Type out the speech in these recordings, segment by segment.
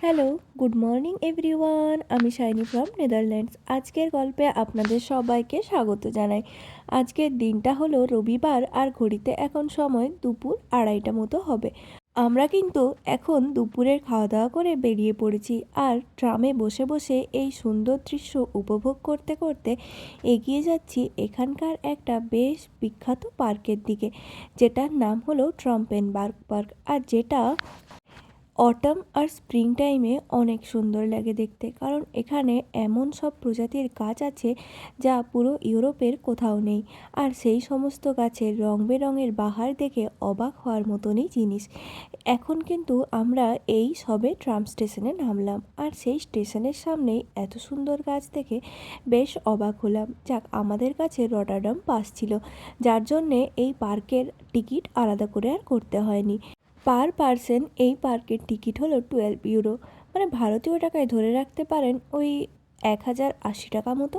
Hello, good morning everyone. আমি shiny from Netherlands. আজকের গল্পে আপনাদের সবাইকে স্বাগত জানাই। আজকের দিনটা হলো রবিবার, আর ঘড়িতে এখন সময় দুপুর 2:30 মতো হবে। আমরা কিন্তু এখন দুপুরের খাওয়া দাওয়া করে বেরিয়ে পড়েছি, আর ট্রামে বসে বসে এই সুন্দর দৃশ্য উপভোগ করতে করতে এগিয়ে যাচ্ছি এখানকার একটা বেশ বিখ্যাত পার্কের দিকে, যেটার নাম হলো ট্রম্পেনবার্গ পার্ক, আর যেটা অটাম আর স্প্রিং টাইমে অনেক সুন্দর লাগে দেখতে। কারণ এখানে এমন সব প্রজাতির গাছ আছে যা পুরো ইউরোপের কোথাও নেই, আর সেই সমস্ত গাছের রং বেরঙের বাহার দেখে অবাক হওয়ার মতনই জিনিস। এখন কিন্তু আমরা এই সবে ট্রাম স্টেশনে নামলাম, আর সেই স্টেশনের সামনেই এত সুন্দর গাছ দেখে বেশ অবাক হলাম। যাক, আমাদের কাছে রটারডাম পাস ছিল, যার জন্যে এই পার্কের টিকিট আলাদা করে আর করতে হয়নি। পার পারসন এই পার্কের টিকিট হলো 12 ইউরো, মানে ভারতীয় টাকায় ধরে রাখতে পারেন ওই 1080 টাকা মতো।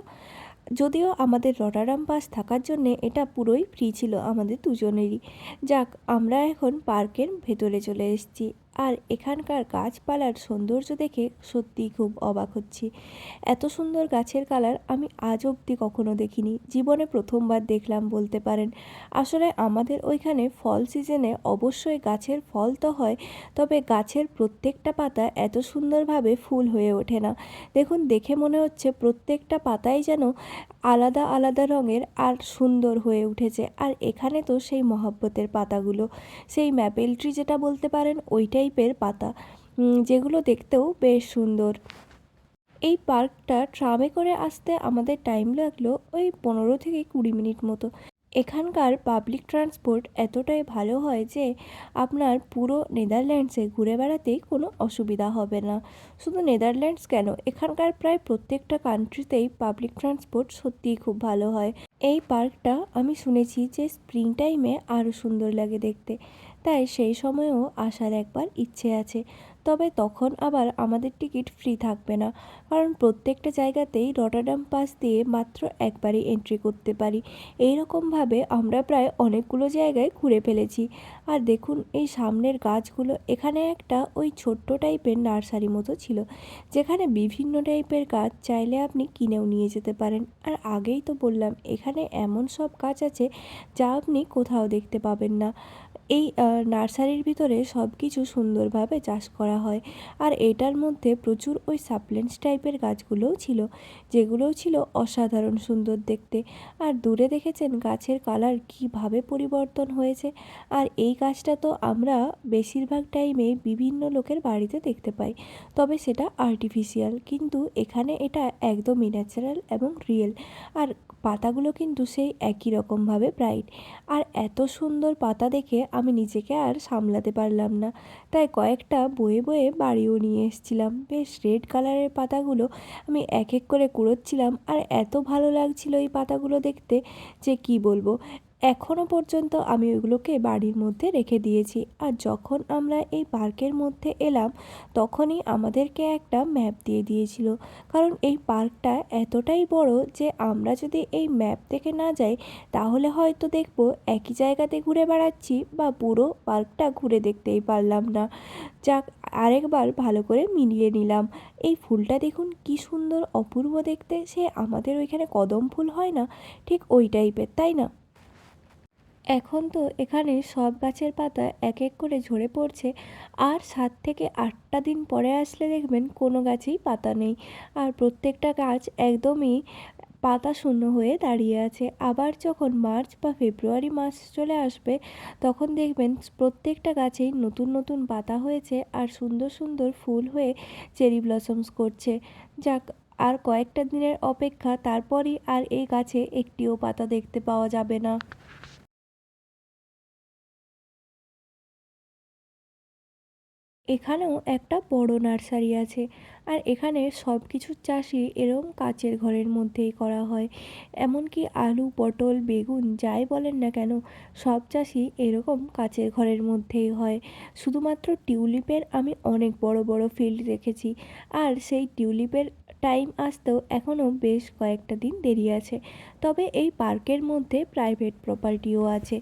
যদিও আমাদের রটারাম পাস থাকার জন্যে এটা পুরোই ফ্রি ছিল আমাদের দুজনেরই। যাক, আমরা এখন পার্কের ভেতরে চলে এসেছি, আর এখানকার গাছপালার সৌন্দর্য দেখে সত্যিই খুব অবাক হচ্ছি। এত সুন্দর গাছের কালার আমি আজ অবধি কখনো দেখিনি, জীবনে প্রথমবার দেখলাম বলতে পারেন। আসলে আমাদের ওইখানে ফল সিজনে অবশ্যই গাছের ফল তো হয়, তবে গাছের প্রত্যেকটা পাতা এত সুন্দরভাবে ফুল হয়ে ওঠে না। দেখুন, দেখে মনে হচ্ছে প্রত্যেকটা পাতাই যেন আলাদা আলাদা রঙের আর সুন্দর হয়ে উঠেছে। আর এখানে তো সেই মহাব্বতের পাতাগুলো, সেই ম্যাপেল ট্রি যেটা বলতে পারেন ওই টাইপের পাতা, যেগুলো দেখতেও বেশ সুন্দর। এই পার্কটা ট্রামে করে আসতে আমাদের টাইম লাগলো ওই 15 থেকে 20 মিনিট মতো। এখানকার পাবলিক ট্রান্সপোর্ট এতটাই ভালো হয় যে আপনার পুরো নেদারল্যান্ডসে ঘুরে বেড়াতেই কোনো অসুবিধা হবে না। শুধু নেদারল্যান্ডস কেন, এখানকার প্রায় প্রত্যেকটা কান্ট্রিতেই পাবলিক ট্রান্সপোর্ট সত্যিই খুব ভালো হয়। এই পার্কটা আমি শুনেছি যে স্প্রিং টাইমে আরও সুন্দর লাগে দেখতে, তাই সেই সময়েও আসার একবার ইচ্ছে আছে। তবে তখন আবার আমাদের টিকিট ফ্রি থাকবে না, কারণ প্রত্যেকটা জায়গাতেই রটারডাম পাস দিয়ে মাত্র একবারই এন্ট্রি করতে পারি। এই রকমভাবে আমরা প্রায় অনেকগুলো জায়গায় ঘুরে ফেলেছি। আর দেখুন এই সামনের গাছগুলো, এখানে একটা ওই ছোট্ট টাইপের নার্সারি মতো ছিল, যেখানে বিভিন্ন টাইপের গাছ চাইলে আপনি কিনেও নিয়ে যেতে পারেন। আর আগেই তো বললাম এখানে এমন সব গাছ আছে যা আপনি কোথাও দেখতে পাবেন না। এই নার্সারির ভিতরে সব কিছু সুন্দরভাবে চাষ করা হয়, আর এটার মধ্যে প্রচুর ওই সাপ্লেন্টস টাইপের গাছগুলোও ছিল, যেগুলোও ছিল অসাধারণ সুন্দর দেখতে। আর দূরে দেখেছেন গাছের কালার কীভাবে পরিবর্তন হয়েছে। আর এই গাছটা তো আমরা বেশিরভাগ টাইমে বিভিন্ন লোকের বাড়িতে দেখতে পাই, তবে সেটা আর্টিফিশিয়াল, কিন্তু এখানে এটা একদমই ন্যাচারাল এবং রিয়েল। আর পাতাগুলো কিন্তু সেই একই রকমভাবে ব্রাইট। আর এত সুন্দর পাতা দেখে আমি নিজেকে আর সামলাতে পারলাম না, তাই কয়েকটা বয়ে বয়ে বাড়িও নিয়ে এসেছিলাম। বেশ রেড কালারের পাতাগুলো আমি এক এক করে কুড়োচ্ছিলাম, আর এত ভালো লাগছিল এই পাতাগুলো দেখতে যে কি বলবো। এখনও পর্যন্ত আমি ওইগুলোকে বাড়ির মধ্যে রেখে দিয়েছি। আর যখন আমরা এই পার্কের মধ্যে এলাম, তখনই আমাদেরকে একটা ম্যাপ দিয়ে দিয়েছিল, কারণ এই পার্কটা এতটাই বড় যে আমরা যদি এই ম্যাপ দেখে না যাই তাহলে হয়তো দেখবো একই জায়গাতে ঘুরে বেড়াচ্ছি, বা পুরো পার্কটা ঘুরে দেখতেই পারলাম না। যাক, আরেকবার ভালো করে মিলিয়ে নিলাম। এই ফুলটা দেখুন কি সুন্দর অপূর্ব দেখতে, সে আমাদের ওইখানে কদম ফুল হয় না, ঠিক ওই টাইপের, তাই না? এখন তো এখানে সব গাছের পাতা এক এক করে ঝরে পড়ছে, আর 7 থেকে 8টা দিন পরে আসলে দেখবেন কোনো গাছেই পাতা নেই, আর প্রত্যেকটা গাছ একদমই পাতা শূন্য হয়ে দাঁড়িয়ে আছে। আবার যখন মার্চ বা ফেব্রুয়ারি মাস চলে আসবে, তখন দেখবেন প্রত্যেকটা গাছেই নতুন নতুন পাতা হয়েছে, আর সুন্দর সুন্দর ফুল হয়ে চেরি ব্লসমস করছে। যাক, আর কয়েকটা দিনের অপেক্ষা, তারপরই আর এই গাছে একটিও পাতা দেখতে পাওয়া যাবে না। এখানেও একটা বড় নার্সারি আছে, আর এখানে সব কিছুর চাষই এরকম কাচের ঘরের মধ্যেই করা হয়। এমনকি আলু, পটল, বেগুন যাই বলেন না কেন, সব চাষই এরকম কাচের ঘরের মধ্যেই হয়। শুধুমাত্র টিউলিপের আমি অনেক বড় বড় ফিল্ড দেখেছি, আর সেই টিউলিপের টাইম আসতেও এখনও বেশ কয়েকটা দিন দেরি আছে। তবে এই পার্কের মধ্যে প্রাইভেট প্রপার্টিও আছে।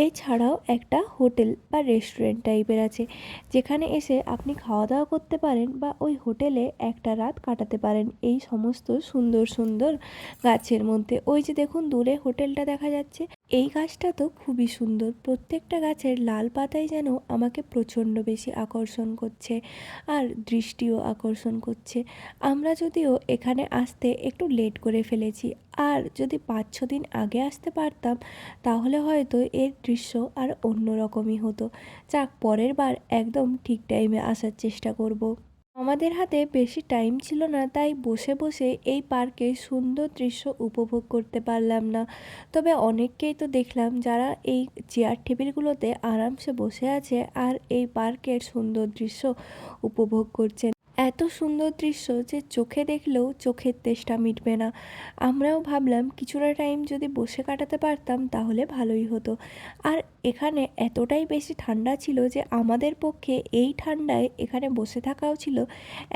এছাড়াও একটা হোটেল বা রেস্টুরেন্ট টাইপের আছে, যেখানে এসে আপনি খাওয়া দাওয়া করতে পারেন বা ওই হোটেলে একটা রাত কাটাতে পারেন এই সমস্ত সুন্দর সুন্দর গাছের মধ্যে। ওই যে দেখুন দূরে হোটেলটা দেখা যাচ্ছে, এই গাছটা তো খুবই সুন্দর, প্রত্যেকটা গাছের লাল পাতাই যেন আমাকে প্রচণ্ড বেশি আকর্ষণ করছে আর দৃষ্টিও আকর্ষণ করছে। আমরা যদিও এখানে আসতে একটু লেট করে ফেলেছি, আর যদি 5-6 দিন আগে আসতে পারতাম তাহলে হয়তো এর দৃশ্য আর অন্য রকমই হতো। যাক, পরের বার একদম ঠিক টাইমে আসার চেষ্টা করব। আমাদের হাতে বেশি টাইম ছিল না, তাই বসে বসে এই পার্কের সুন্দর দৃশ্য উপভোগ করতে পারলাম না। তবে অনেককেই তো দেখলাম যারা এই চেয়ার টেবিলগুলোতে আরামসে বসে আছে আর এই পার্কের সুন্দর দৃশ্য উপভোগ করছেন। এত সুন্দর দৃশ্য যে চোখে দেখলেও চোখের তেষ্টা মিটবে না। আমরাও ভাবলাম কিছুটা টাইম যদি বসে কাটাতে পারতাম তাহলে ভালোই হতো। আর এখানে এতটাই বেশি ঠান্ডা ছিল যে আমাদের পক্ষে এই ঠান্ডায় এখানে বসে থাকাও ছিল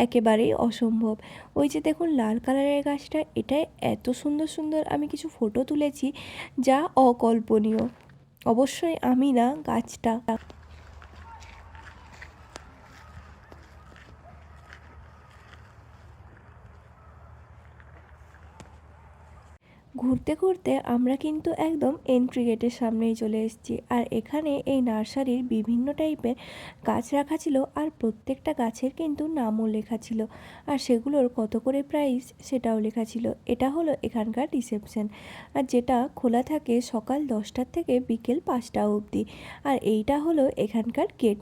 একেবারেই অসম্ভব। ওই যে দেখুন লাল কালারের গাছটা, এটাই এত সুন্দর সুন্দর আমি কিছু ফটো তুলেছি যা অকল্পনীয়। অবশ্যই আমি না, গাছটা। ঘুরতে ঘুরতে আমরা কিন্তু একদম এন্ট্রি গেটের সামনেই চলে এসেছি। আর এখানে এই নার্সারির বিভিন্ন টাইপের গাছ রাখা ছিল, আর প্রত্যেকটা গাছের কিন্তু নামও লেখা ছিল, আর সেগুলোর কত করে প্রাইস সেটাও লেখা ছিল। এটা হলো এখানকার রিসেপশন, আর যেটা খোলা থাকে সকাল 10টার থেকে বিকেল 5টা অবধি। আর এইটা হলো এখানকার গেট।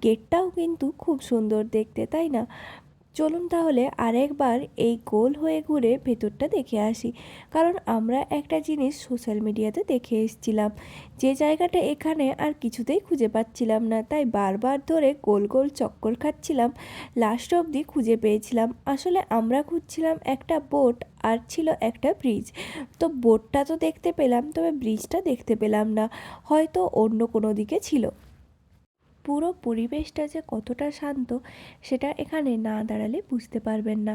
গেটটাও কিন্তু খুব সুন্দর দেখতে, তাই না? চলুন তাহলে আরেকবার এই গোল হয়ে ঘুরে ভেতরটা দেখে আসি, কারণ আমরা একটা জিনিস সোশ্যাল মিডিয়াতে দেখে এসেছিলাম, যে জায়গাটা এখানে আর কিছুতেই খুঁজে পাচ্ছিলাম না, তাই বারবার ধরে গোল গোল চক্কর খাচ্ছিলাম, লাস্ট অবধি খুঁজে পেয়েছিলাম। আসলে আমরা খুঁজছিলাম একটা বোট আর ছিল একটা ব্রিজ। তো বোটটা তো দেখতে পেলাম, তবে ব্রিজটা দেখতে পেলাম না, হয়তো অন্য কোনো দিকে ছিল। পুরো পরিবেশটা যে কতটা শান্ত সেটা এখানে না দাঁড়ালে বুঝতে পারবেন না।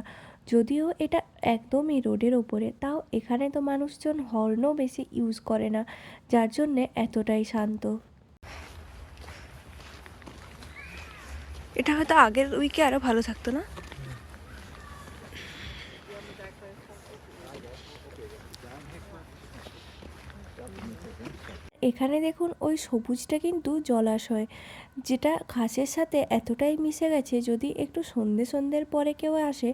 যদিও এটা একদমই রোডের ওপরে, তাও এখানে তো মানুষজন হর্নও বেশি ইউজ করে না, যার জন্যে এতটাই শান্ত। এটা হয়তো আগের উইকে আরও ভালো থাকতো না? এখানে দেখুন ওই সবুজটা কিন্তু জলাশয়, যেটা ঘাসের সাথে এতটাই মিশে গেছে, যদি একটু সন্ধ্যের পরে কেউ আসে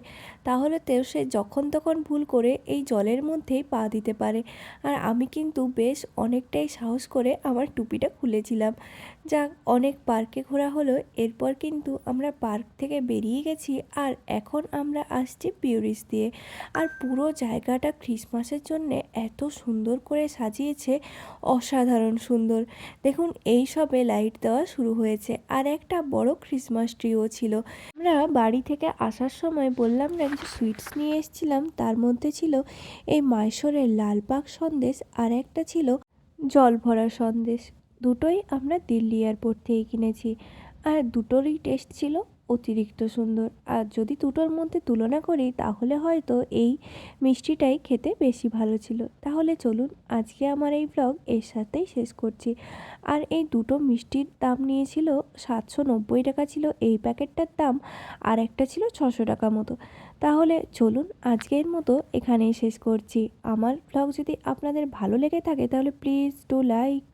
তাহলে তেও সে যখন তখন ভুল করে এই জলের মধ্যেই পা দিতে পারে। আর আমি কিন্তু বেশ অনেকটাই সাহস করে আমার টুপিটা খুলেছিলাম। যাক, অনেক পার্কে ঘোরা হলো, এরপর কিন্তু আমরা পার্ক থেকে বেরিয়ে গেছি, আর এখন আমরা আসছি পিউরিস দিয়ে। আর পুরো জায়গাটা ক্রিসমাসের জন্যে এত সুন্দর করে সাজিয়েছে, অসাধারণ সুন্দর। দেখুন এই সবে লাইট দেওয়া শুরু হয়েছে, আর একটা বড় ক্রিসমাস ট্রিও ছিল। আমরা বাড়ি থেকে আসার সময় বললাম না কিছু সুইটস নিয়ে এসেছিলাম, তার মধ্যে ছিল এই মাইশোরের লালপাক সন্দেশ, আর একটা ছিল জল ভরা সন্দেশ। দুটোই আমরা দিল্লি এয়ারপোর্ট থেকে কিনেছি, আর দুটোরই টেস্ট ছিল অতিরিক্ত সুন্দর। আর যদি দুটোর মধ্যে তুলনা করি তাহলে হয়তো এই মিষ্টিটাই খেতে বেশি ভালো ছিল। তাহলে চলুন আজকে আমার এই ব্লগ এর সাথেই শেষ করছি। আর এই দুটো মিষ্টির দাম নিয়েছিল 790 টাকা ছিল এই প্যাকেটটার দাম, আর একটা ছিল 600 টাকা মতো। তাহলে চলুন আজকের মতো এখানেই শেষ করছি। আমার ব্লগ যদি আপনাদের ভালো লেগে থাকে তাহলে প্লিজ ডু লাইক।